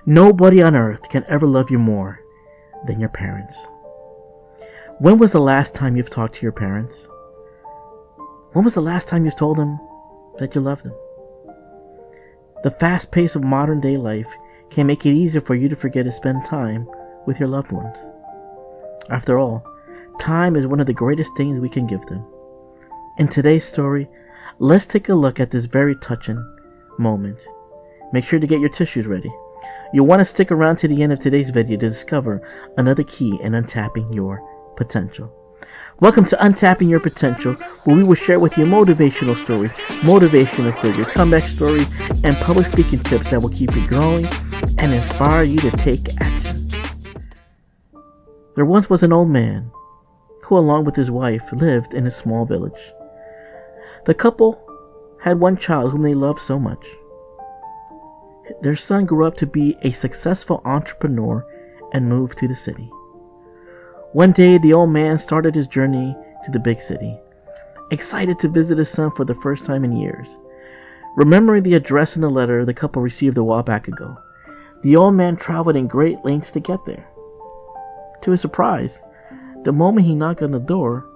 Nobody on earth can ever love you more than your parents. When was the last time you've talked to your parents? When was the last time you've told them that you love them? The fast pace of modern day life can make it easier for you to forget to spend time with your loved ones. After all, time is one of the greatest things we can give them. In today's story, let's take a look at this very touching moment. Make sure to get your tissues ready. You'll want to stick around to the end of today's video to discover another key in untapping your potential. Welcome to Untapping Your Potential, where we will share with you motivational stories, motivational figures, comeback stories, and public speaking tips that will keep you growing and inspire you to take action. There once was an old man who, along with his wife, lived in a small village. The couple had one child whom they loved so much. Their son grew up to be a successful entrepreneur and moved to the city. One day, the old man started his journey to the big city, excited to visit his son for the first time in years. Remembering the address in the letter the couple received a while back ago, the old man traveled in great lengths to get there. To his surprise, the moment he knocked on the door,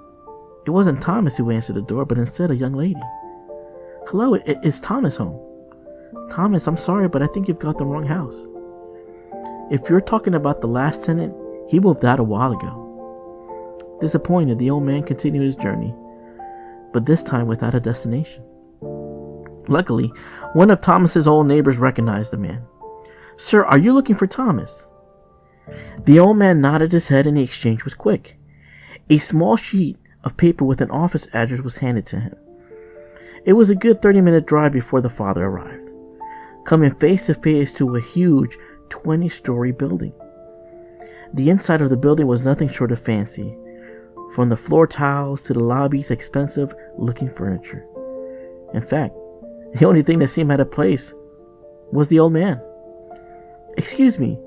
it wasn't Thomas who answered the door, but instead a young lady. "Hello, is Thomas home?" "Thomas, I'm sorry, but I think you've got the wrong house. If you're talking about the last tenant, he moved out a while ago." Disappointed, the old man continued his journey, but this time without a destination. Luckily, one of Thomas's old neighbors recognized the man. "Sir, are you looking for Thomas?" The old man nodded his head and the exchange was quick. A small sheet of paper with an office address was handed to him. It was a good 30-minute drive before the father arrived, coming face to face to a huge 20-story building. The inside of the building was nothing short of fancy, from the floor tiles to the lobby's expensive-looking furniture. In fact, the only thing that seemed out of place was the old man. "Excuse me,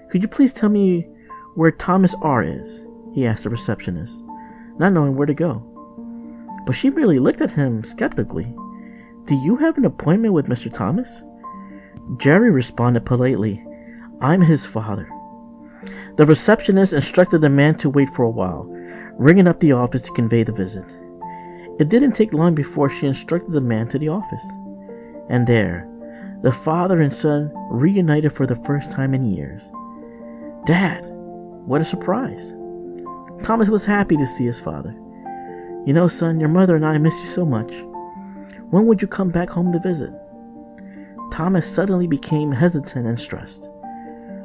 could you please tell me where Thomas R. is?" he asked the receptionist, not knowing where to go. But she merely looked at him skeptically. "Do you have an appointment with Mr. Thomas?" Jerry responded politely, "I'm his father." The receptionist instructed the man to wait for a while, ringing up the office to convey the visit. It didn't take long before she instructed the man to the office. And there, the father and son reunited for the first time in years. "Dad, what a surprise." Thomas was happy to see his father. "You know, son, your mother and I miss you so much. When would you come back home to visit?" Thomas suddenly became hesitant and stressed.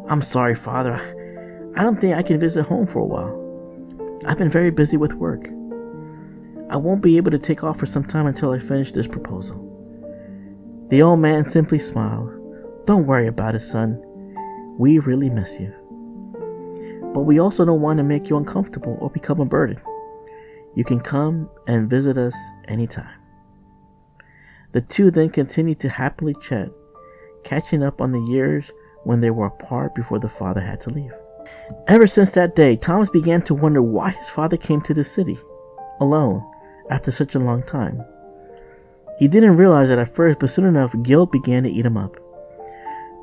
"I'm sorry, Father. I don't think I can visit home for a while. I've been very busy with work. I won't be able to take off for some time until I finish this proposal." The old man simply smiled. "Don't worry about it, son. We really miss you. But we also don't want to make you uncomfortable or become a burden. You can come and visit us anytime." The two then continued to happily chat, catching up on the years when they were apart before the father had to leave. Ever since that day, Thomas began to wonder why his father came to the city, alone, after such a long time. He didn't realize it at first, but soon enough, guilt began to eat him up.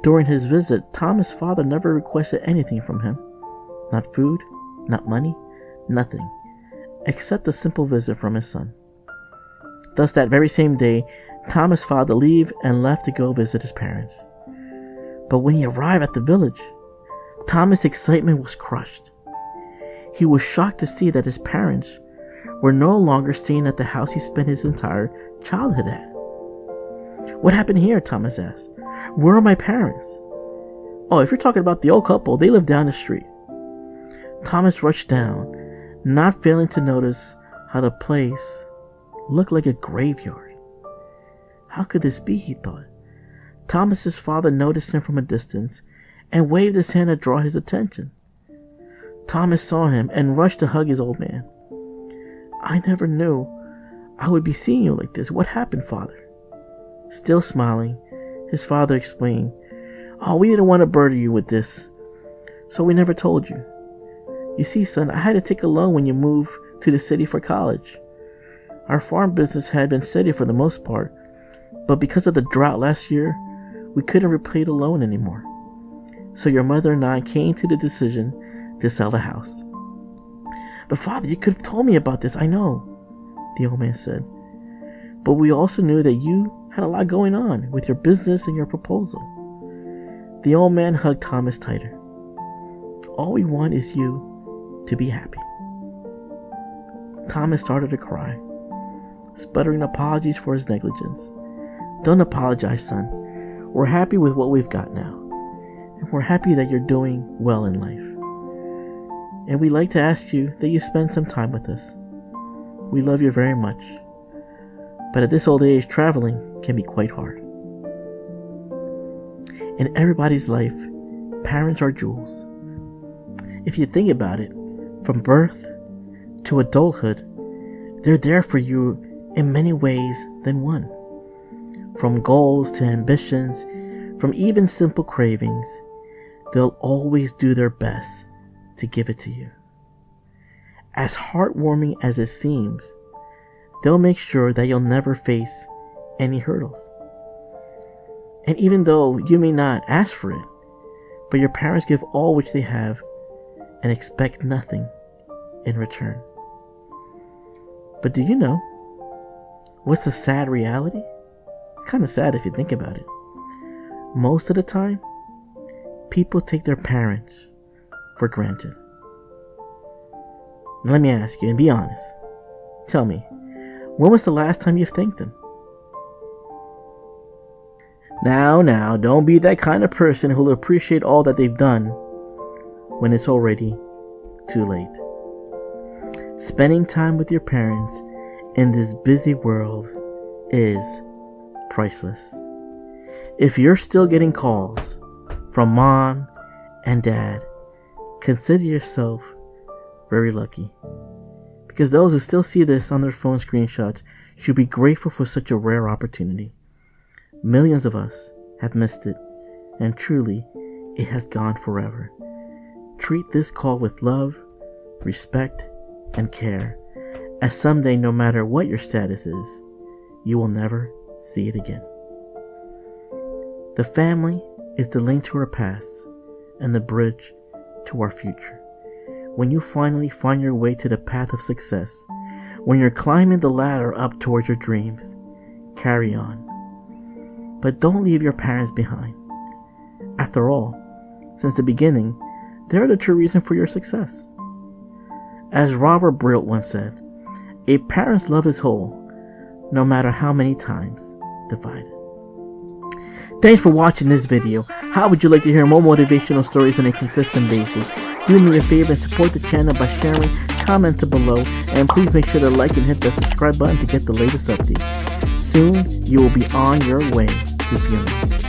During his visit, Thomas' father never requested anything from him. Not food, not money, nothing, except a simple visit from his son. Thus, that very same day, Thomas' father left to go visit his parents. But when he arrived at the village, Thomas' excitement was crushed. He was shocked to see that his parents were no longer staying at the house he spent his entire childhood at. "What happened here?" Thomas asked. "Where are my parents?" "Oh, if you're talking about the old couple, they live down the street." Thomas rushed down, not failing to notice how the place looked like a graveyard. How could this be, he thought. Thomas's father noticed him from a distance and waved his hand to draw his attention. Thomas saw him and rushed to hug his old man. "I never knew I would be seeing you like this. What happened, Father?" Still smiling, his father explained, "Oh, we didn't want to burden you with this, so we never told you. You see, son, I had to take a loan when you moved to the city for college. Our farm business had been steady for the most part, but because of the drought last year, we couldn't repay the loan anymore. So your mother and I came to the decision to sell the house. But Father, you could have told me about this. I know, the old man said. But we also knew that you had a lot going on with your business and your proposal. The old man hugged Thomas tighter. All we want is you to be happy. Thomas started to cry, sputtering apologies for his negligence. Don't apologize, son. We're happy with what we've got now. And we're happy that you're doing well in life. And we'd like to ask you that you spend some time with us. We love you very much. But at this old age, traveling can be quite hard. In everybody's life, parents are jewels. If you think about it, from birth to adulthood, they're there for you in many ways than one. From goals to ambitions, from even simple cravings, they'll always do their best to give it to you. As heartwarming as it seems, they'll make sure that you'll never face any hurdles. And even though you may not ask for it, but your parents give all which they have and expect nothing in return. But do you know what's the sad reality? It's kind of sad if you think about it. Most of the time, people take their parents for granted. Now let me ask you, and be honest. Tell me, when was the last time you thanked them? Now, don't be that kind of person who'll appreciate all that they've done when it's already too late. Spending time with your parents in this busy world is priceless. If you're still getting calls from mom and dad, consider yourself very lucky. Because those who still see this on their phone screenshots should be grateful for such a rare opportunity. Millions of us have missed it, and truly, it has gone forever. Treat this call with love, respect, and care, as someday, no matter what your status is, you will never see it again. The family is the link to our past and the bridge to our future. When you finally find your way to the path of success, when you're climbing the ladder up towards your dreams, carry on. But don't leave your parents behind. After all, since the beginning, they're the true reason for your success. As Robert Brilt once said, a parent's love is whole, no matter how many times divided. Thanks for watching this video. How would you like to hear more motivational stories on a consistent basis? Do me a favor and support the channel by sharing, commenting below, and please make sure to like and hit the subscribe button to get the latest updates. Soon, you will be on your way to feeling